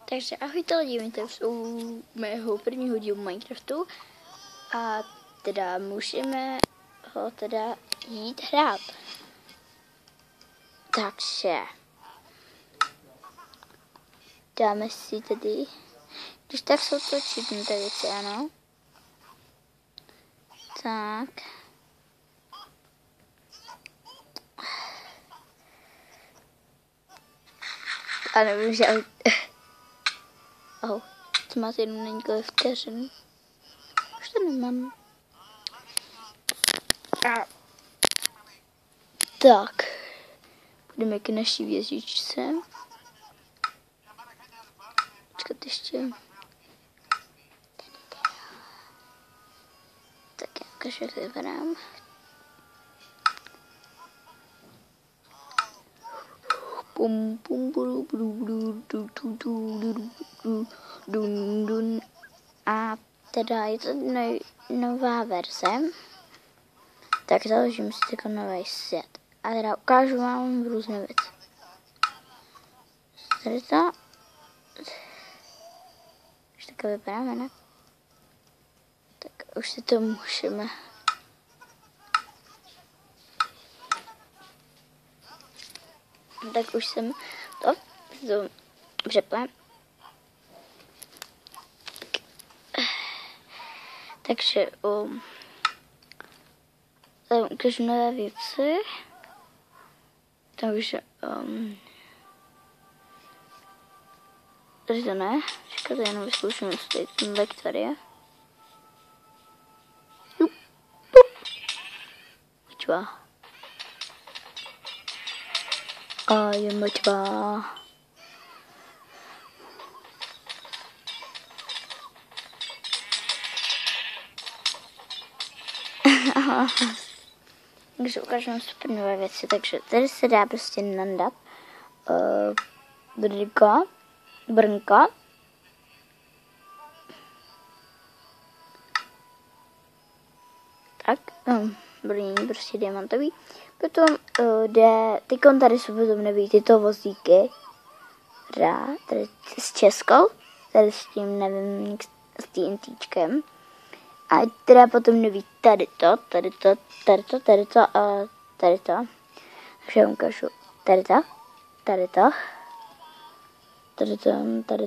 Takže ahojte lidi, vítejte u mého prvního dílu Minecraftu a teda můžeme ho teda jít hrát. Takže dáme si tedy, když tak jsou to četné věci, ano. Tak. A nevím, že ahoj, co máte jenom není kolik vteřin. Už to nemám. A. Tak. Půjdeme k naší věžičce. Počkat ještě. Tak já ukážu, jak vypadám. A teda je to nová verze. Tak založím si takový nový svět. A teda ukážu vám různé věci. Tady to. Už takhle vypadáme, ne? Tak už si to můžeme. Tak už jsem to přepla. Takže ukážu nové věci. Takže tady to ne. Čekáte, jenom vyzkouším, jestli ten lek tady je. Čva. A je mrtvá. Takže ukážu vám super nové věci. Takže tady se dá prostě nandat brnka. Tak, brnění prostě diamantový. Potom teďkon tady jsou potom neví tyto vozíky. Tady s Českou, tady s tím, nevím, s TNTčkem. A teda potom neví tady to a tady to. Takže já ukážu tady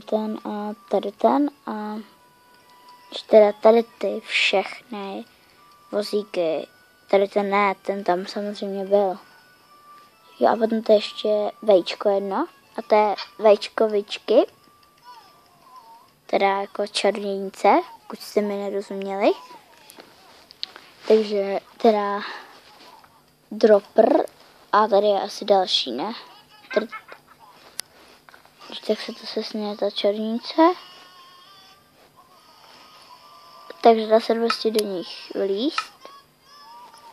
to a tady ten a ještě teda tady ty všechny vozíky. Tady ten ne, ten tam samozřejmě byl. Jo a potom to ještě vejčko jedno. A to je vejčkovičky. Teda jako čarodějnice, pokud jste mi nerozuměli. Takže teda dropper. A tady je asi další, ne? Tak se to sesně ta čarodějnice. Takže dá se prostě do nich vlízt.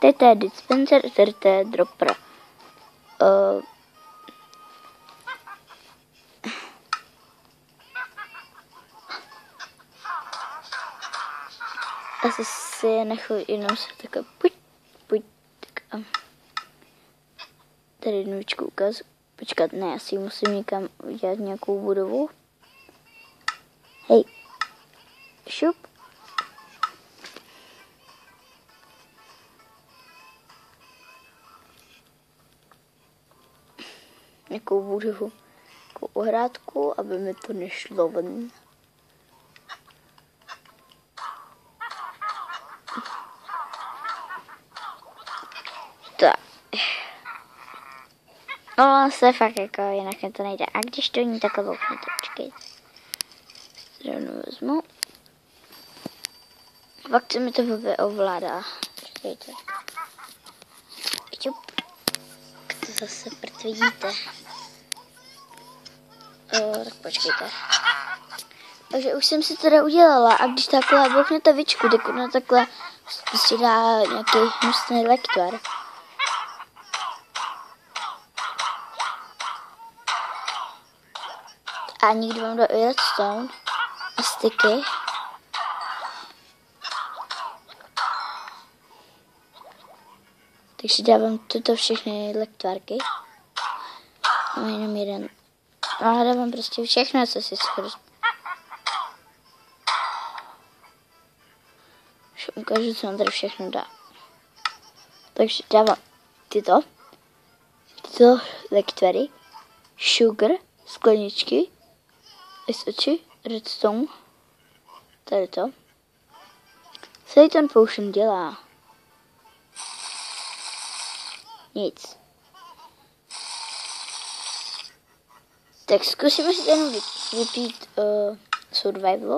Tady to je dispenser, tady to je dropper. Asi si je nechu jenom se takhle pojď. Tak tady jednučku ukazu. Počkat, ne, asi musím někam udělat nějakou budovu. Hej. Šup. Nějakou budovu. Nějakou ohrádku, aby mi to nešlo ven. Tak. No, se fakt jako jinak to nejde. A když to není takhle okno, tak počkejte. Zrovna vezmu. Fakt se mi to blbě ovládá. Počkejte. Čup. To zase prd vidíte. Tak počkejte. Takže už jsem si teda udělala a když takhle bouchnete vičku, tak ona takhle prostě dá nějaký hnusný lektor. A někdo vám dá redstone a styky. Takže dávám tuto všechny lektvárky. Mám jenom jeden No, dávám prostě všechno, co si schůdím. Ukážu, co nám tady všechno dá. Takže dávám tyto lektvary, sugar, skleničky, ice oči, redstone, tady to. Celý ten potion dělá nic. Tak zkusíme si ten vypít survival.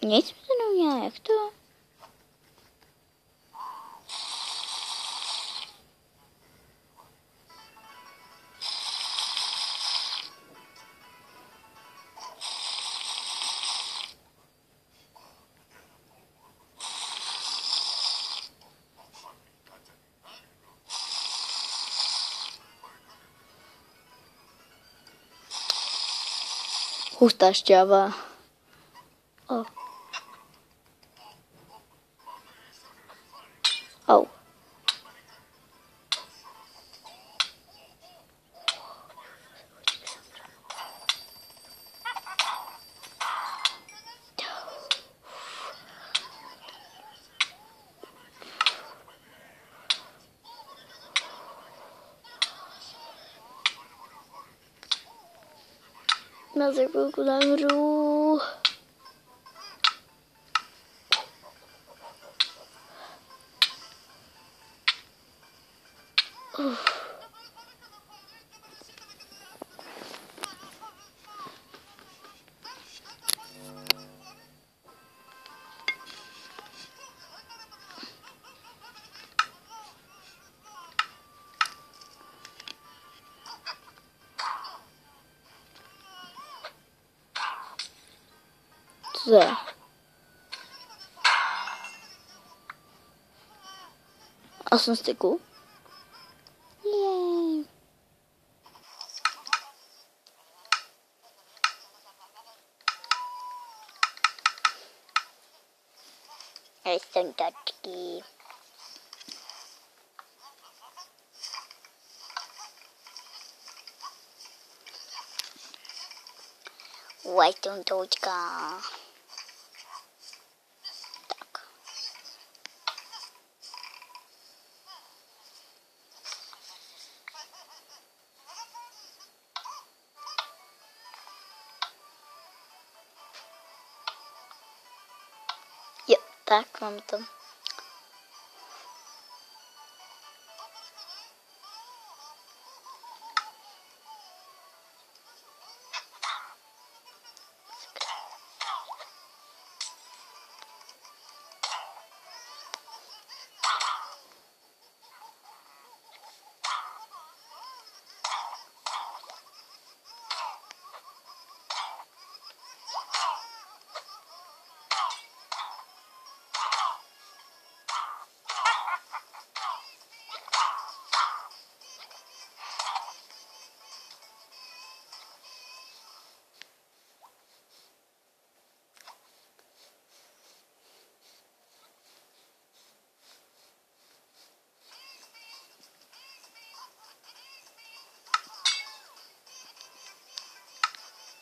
Nic mi to neudělá, jak to? Hustá šťáva. Oh. Oh. Na za chvilku zamřu. Co je? 8 styků. Jej. Jsem taky. White toučka. Tak. Jo, tak mám to.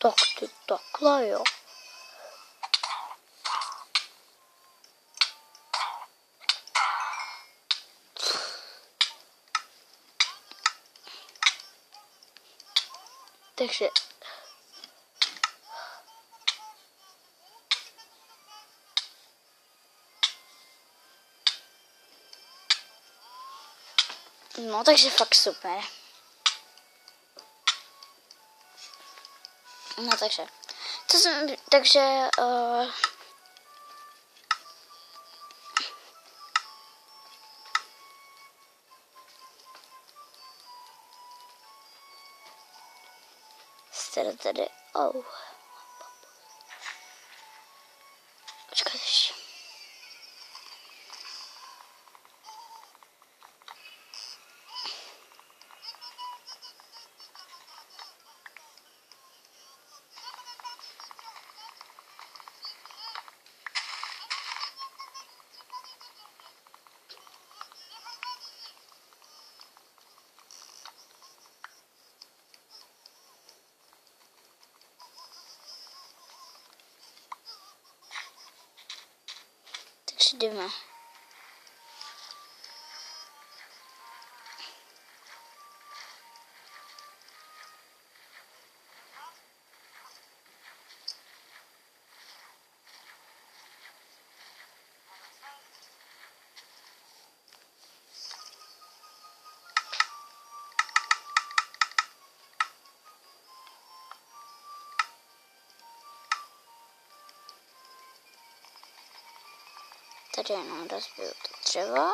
Tak ty takhle, jo. Takže no, takže fakt super. No, takže tady, oh. Počkej ještě. přijdeme. Tady jenom rozbiju to dřevo.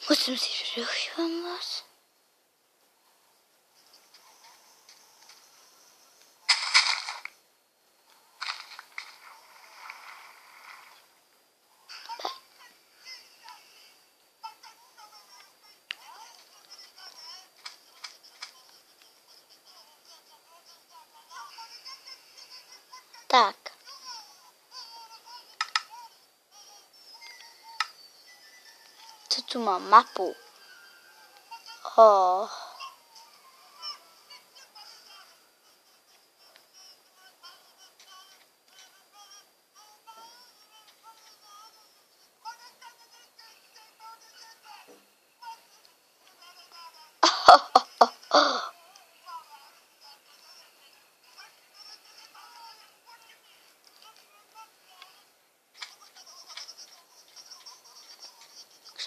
Musím si došívat vás. Tak. Co tu mám? Mapu.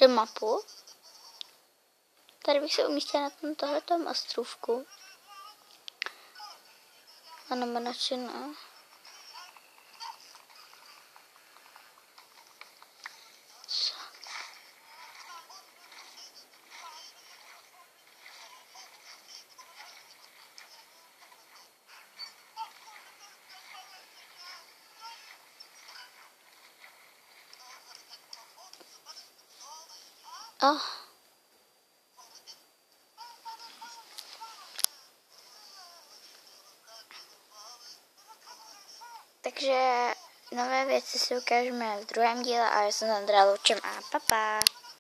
Takže mapu. Tady bych se umístila na tohletom ostrůvku. Ano, načená. Takže nové věci si ukážeme v druhém díle a já jsem Sandra loučím a pa.